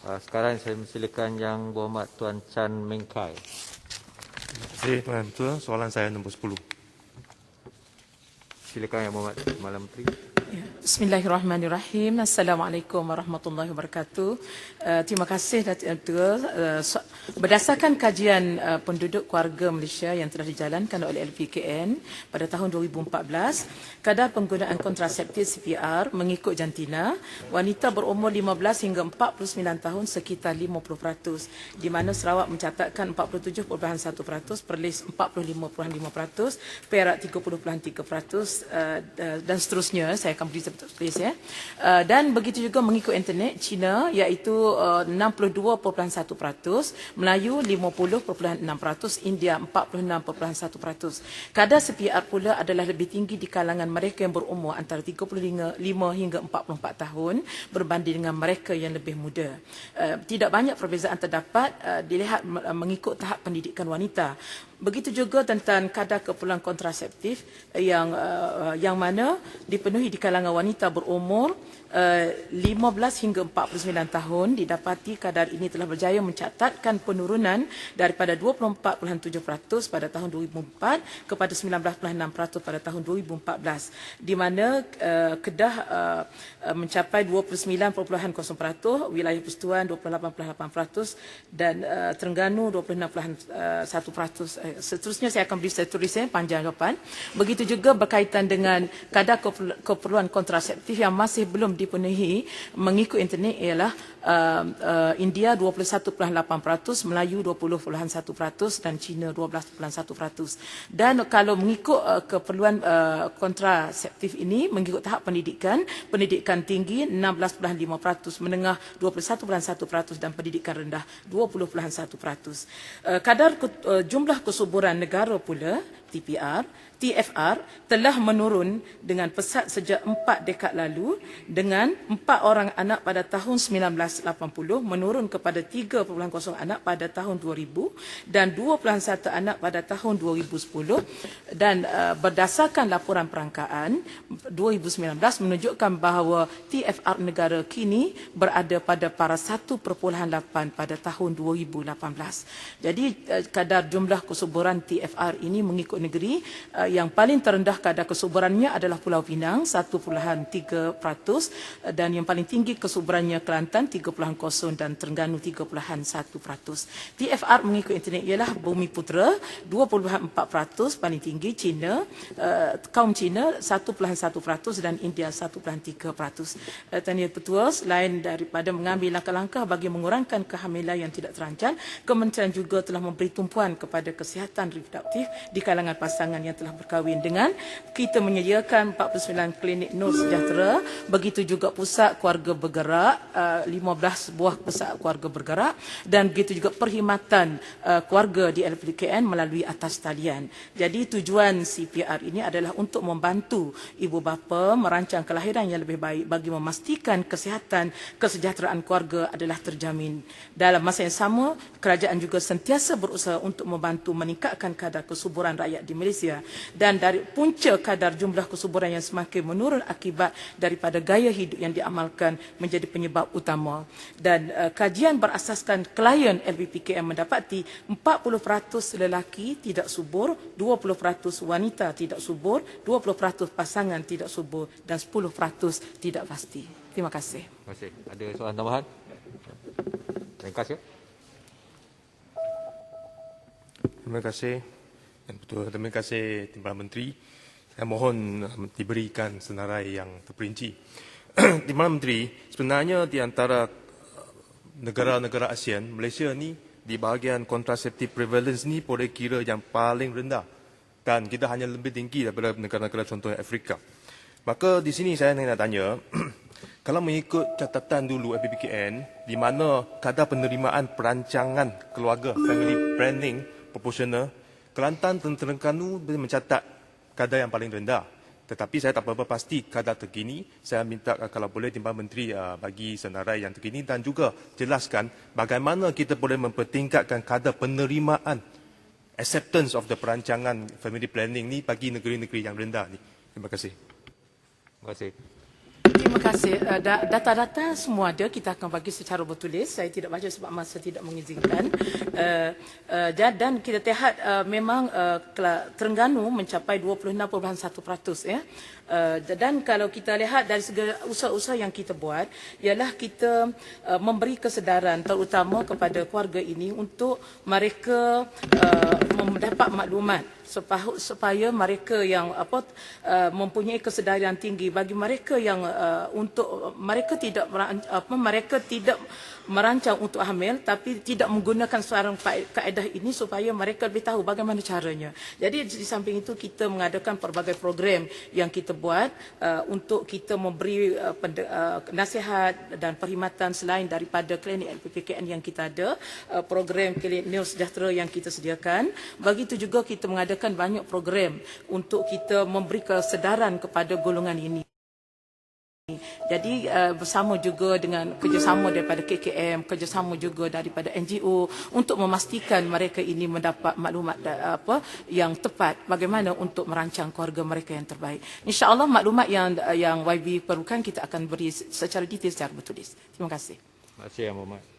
Sekarang saya silakan Yang Berhormat Tuan Chan Meng Kai. Terima kasih Tuan Ketua. Soalan saya nombor 10. Silakan Yang Berhormat Malam Menteri. Bismillahirrahmanirrahim. Assalamualaikum warahmatullahi wabarakatuh. Terima kasih Datuk Ketua. Berdasarkan kajian penduduk keluarga Malaysia yang telah dijalankan oleh LPKN pada tahun 2014, kadar penggunaan kontraseptif CPR mengikut jantina, wanita berumur 15 hingga 49 tahun sekitar 50%, di mana Sarawak mencatatkan 47.1%, Perlis 45.5%, Perak 30.3%, dan seterusnya. Saya akan beri tulis ya. Dan begitu juga mengikut internet, China iaitu 62.1%, Melayu 50.6%, India 46.1%. Kadar CPR pula adalah lebih tinggi di kalangan mereka yang berumur antara 35 hingga 44 tahun berbanding dengan mereka yang lebih muda. Tidak banyak perbezaan terdapat dilihat mengikut tahap pendidikan wanita. Begitu juga tentang kadar keperluan kontraseptif yang mana dipenuhi di kalangan wanita berumur 15 hingga 49 tahun. Didapati kadar ini telah berjaya mencatatkan penurunan daripada 24.7% pada tahun 2004 kepada 19.6% pada tahun 2014, di mana Kedah mencapai 29.0%, wilayah Persekutuan 28.8% dan Terengganu 26.1%. Seterusnya saya akan beri seterusnya panjang jawapan. Begitu juga berkaitan dengan kadar keperluan kontraseptif yang masih belum dipenuhi mengikut internet ialah India 21.8%, Melayu 20.1% dan China 12.1%. Dan kalau mengikut keperluan kontraseptif ini mengikut tahap pendidikan tinggi 16.5%, menengah 21.1% dan pendidikan rendah 20.1%. Kadar jumlah kesuburan negara pula TFR telah menurun dengan pesat sejak 4 dekad lalu, dengan 4 orang anak pada tahun 1980 menurun kepada 3.0 anak pada tahun 2000 dan 2.1 anak pada tahun 2010, dan berdasarkan laporan perangkaan 2019 menunjukkan bahawa TFR negara kini berada pada paras 1.8 pada tahun 2018. Jadi kadar jumlah kesuburan TFR ini mengikut negeri, yang paling terendah kadar kesuburannya adalah Pulau Pinang 1.3%, dan yang paling tinggi kesuburannya Kelantan 3.0 dan Terengganu 3.1%. TFR mengikut internet ialah Bumi Putera 2.4%, paling tinggi China, kaum China 1.1% dan India 1.3%. Tahniah Ketua, selain daripada mengambil langkah-langkah bagi mengurangkan kehamilan yang tidak terancam, Kementerian juga telah memberi tumpuan kepada kesihatan reproduktif di kalangan pasangan yang telah berkahwin dengan kita menyediakan 49 klinik Nur Sejahtera, begitu juga pusat keluarga bergerak, 15 buah pusat keluarga bergerak, dan begitu juga perkhidmatan keluarga di LPKN melalui atas talian. Jadi tujuan CPR ini adalah untuk membantu ibu bapa merancang kelahiran yang lebih baik bagi memastikan kesejahteraan keluarga adalah terjamin. Dalam masa yang sama, kerajaan juga sentiasa berusaha untuk membantu meningkatkan kadar kesuburan rakyat di Malaysia, dan dari punca kadar jumlah kesuburan yang semakin menurun akibat daripada gaya hidup yang diamalkan menjadi penyebab utama. Dan kajian berasaskan klien LPPKM mendapati 40% lelaki tidak subur, 20% wanita tidak subur, 20% pasangan tidak subur dan 10% tidak pasti. Terima kasih. Terima kasih. Ada soalan tambahan? Ringkas ya? Terima kasih. Dan betul, terima kasih Timbalan Menteri. Saya mohon diberikan senarai yang terperinci. Timbalan Menteri, sebenarnya di antara negara-negara ASEAN, Malaysia ni di bahagian kontraseptif prevalence ni boleh kira yang paling rendah. Dan kita hanya lebih tinggi daripada negara-negara contohnya Afrika. Maka di sini saya nak tanya, kalau mengikut catatan dulu LPPKN, di mana kadar penerimaan perancangan keluarga, family planning, proporsional, Kelantan dan Terengganu mencatat kadar yang paling rendah. Tetapi saya tak berapa pasti kadar terkini. Saya minta kalau boleh Timbalan Menteri bagi senarai yang terkini dan juga jelaskan bagaimana kita boleh mempertingkatkan kadar penerimaan acceptance of the perancangan family planning ni bagi negeri-negeri yang rendah ni. Terima kasih. Terima kasih. Terima kasih. Data-data semua ada, kita akan bagi secara bertulis. Saya tidak baca sebab masa tidak mengizinkan. Dan kita lihat memang Terengganu mencapai 26.1%. Ya. Dan kalau kita lihat dari segala usaha-usaha yang kita buat, ialah kita memberi kesedaran terutama kepada keluarga ini untuk mereka mendapat maklumat supaya mereka yang mempunyai kesedaran tinggi, bagi mereka yang untuk mereka tidak merancang untuk hamil tapi tidak menggunakan sebarang kaedah ini supaya mereka lebih tahu bagaimana caranya. Jadi di samping itu kita mengadakan pelbagai program yang kita buat untuk kita memberi nasihat dan perkhidmatan selain daripada klinik LPPKN yang kita ada, program klinik Nil Sejahtera yang kita sediakan. Begitu juga kita mengadakan banyak program untuk kita memberi kesedaran kepada golongan ini. Jadi bersama juga dengan kerjasama daripada KKM, kerjasama juga daripada NGO untuk memastikan mereka ini mendapat maklumat yang tepat bagaimana untuk merancang keluarga mereka yang terbaik. InsyaAllah maklumat yang YB perlukan kita akan beri secara detail secara bertulis. Terima kasih. Terima kasih, Yang Berhormat.